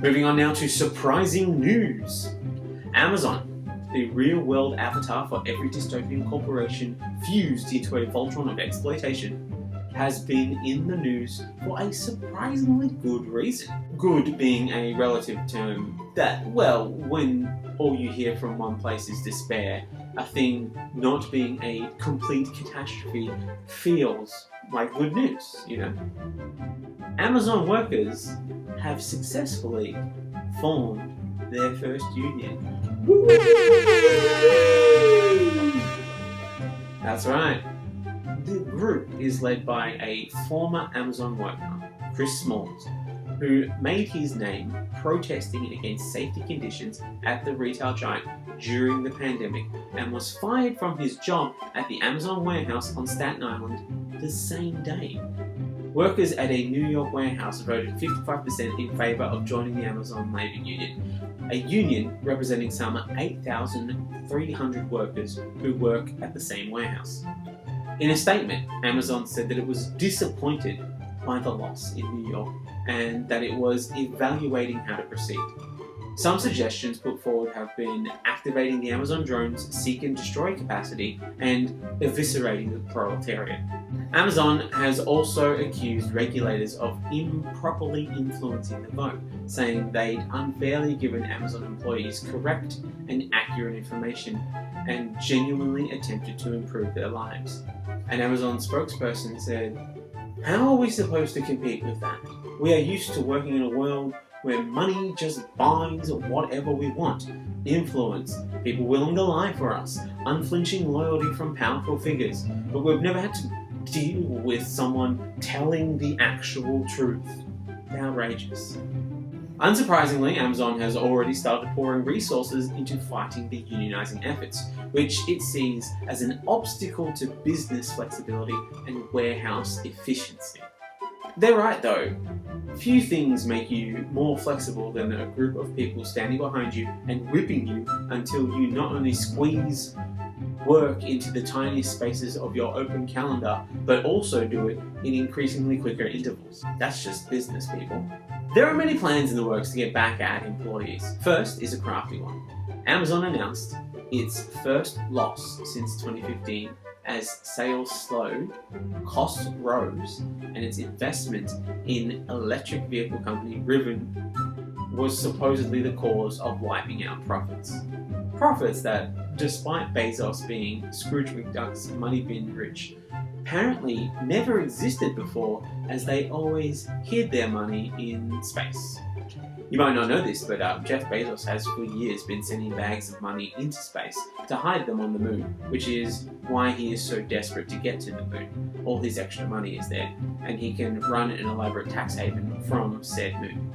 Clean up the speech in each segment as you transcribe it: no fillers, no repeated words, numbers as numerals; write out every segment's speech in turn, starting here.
Moving on now to surprising news. Amazon, the real-world avatar for every dystopian corporation fused into a Voltron of exploitation, has been in the news for a surprisingly good reason. Good being a relative term that, well, when all you hear from one place is despair, a thing not being a complete catastrophe feels like good news, you know? Amazon workers have successfully formed their first union. Woo! That's right. The group is led by a former Amazon worker, Chris Smalls, who made his name protesting against safety conditions at the retail giant during the pandemic and was fired from his job at the Amazon warehouse on Staten Island the same day. Workers at a New York warehouse voted 55% in favour of joining the Amazon Labour Union, a union representing some 8,300 workers who work at the same warehouse. In a statement, Amazon said that it was disappointed by the loss in New York and that it was evaluating how to proceed. Some suggestions put forward have been activating the Amazon drone's seek and destroy capacity and eviscerating the proletariat. Amazon has also accused regulators of improperly influencing the vote, saying they'd unfairly given Amazon employees correct and accurate information and genuinely attempted to improve their lives. An Amazon spokesperson said, "How are we supposed to compete with that? We are used to working in a world where money just buys whatever we want. Influence, people willing to lie for us, unflinching loyalty from powerful figures. But we've never had to deal with someone telling the actual truth. Outrageous." Unsurprisingly, Amazon has already started pouring resources into fighting the unionizing efforts, which it sees as an obstacle to business flexibility and warehouse efficiency. They're right though. Few things make you more flexible than a group of people standing behind you and whipping you until you not only squeeze work into the tiniest spaces of your open calendar, but also do it in increasingly quicker intervals. That's just business, people. There are many plans in the works to get back at employees. First is a crafty one. Amazon announced its first loss since 2015 as sales slowed, costs rose, and its investment in electric vehicle company Rivian was supposedly the cause of wiping out profits. Profits that, despite Bezos being Scrooge McDuck's money bin rich, apparently never existed before, as they always hid their money in space. You might not know this, but Jeff Bezos has for years been sending bags of money into space to hide them on the moon, which is why he is so desperate to get to the moon. All his extra money is there, and he can run an elaborate tax haven from said moon.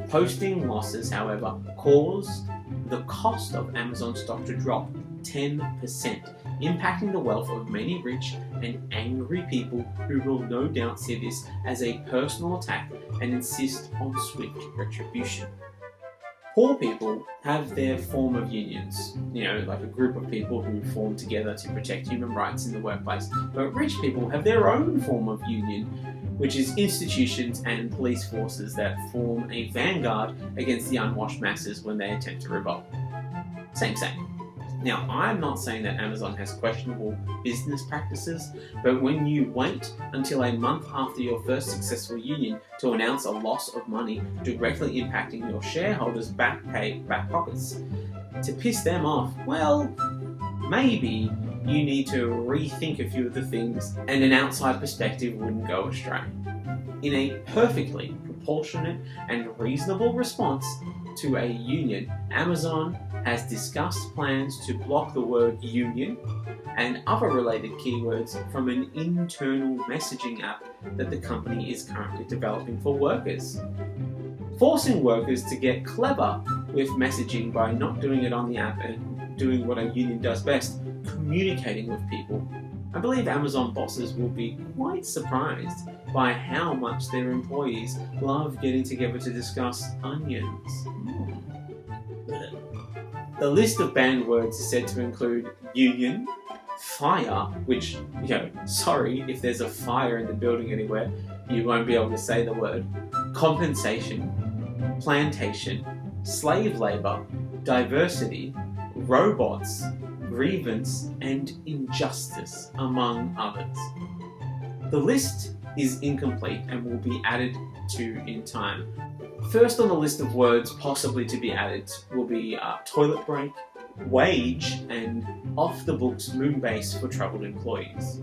Posting losses, however, caused the cost of Amazon stock to drop 10%, impacting the wealth of many rich and angry people who will no doubt see this as a personal attack and insist on swift retribution. Poor people have their form of unions, like a group of people who form together to protect human rights in the workplace, but rich people have their own form of union, which is institutions and police forces that form a vanguard against the unwashed masses when they attempt to revolt. Same. Now, I'm not saying that Amazon has questionable business practices, but when you wait until a month after your first successful union to announce a loss of money directly impacting your shareholders' back pockets, to piss them off, well, maybe you need to rethink a few of the things and an outside perspective wouldn't go astray. In a perfectly proportionate and reasonable response to a union, Amazon has discussed plans to block the word union and other related keywords from an internal messaging app that the company is currently developing for workers. Forcing workers to get clever with messaging by not doing it on the app and doing what a union does best, communicating with people. I believe Amazon bosses will be quite surprised by how much their employees love getting together to discuss onions. The list of banned words is said to include union, fire, which, sorry if there's a fire in the building anywhere, you won't be able to say the word, compensation, plantation, slave labor, diversity, robots, grievance, and injustice, among others. The list is incomplete and will be added to in time. First on the list of words possibly to be added will be toilet break, wage, and off-the-books moon base for troubled employees.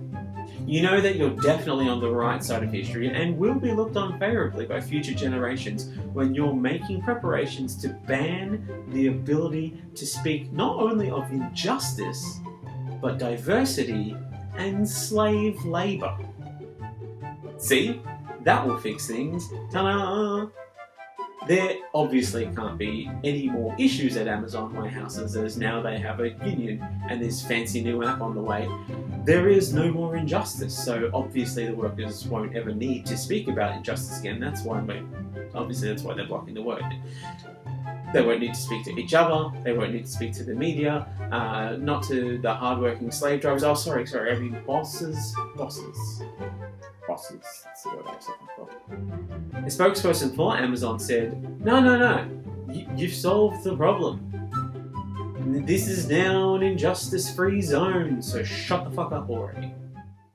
You know that you're definitely on the right side of history and will be looked on favourably by future generations when you're making preparations to ban the ability to speak not only of injustice, but diversity and slave labour. See? That will fix things. Ta-da! There obviously can't be any more issues at Amazon warehouses as now they have a union and this fancy new app on the way. There is no more injustice, so obviously the workers won't ever need to speak about injustice again. That's why they're blocking the word. They won't need to speak to each other, they won't need to speak to the media, not to the hard-working slave drivers. Oh, sorry, I mean bosses, that's the word I was looking for. A spokesperson for Amazon said, No, you've solved the problem. This is now an injustice-free zone, so shut the fuck up already.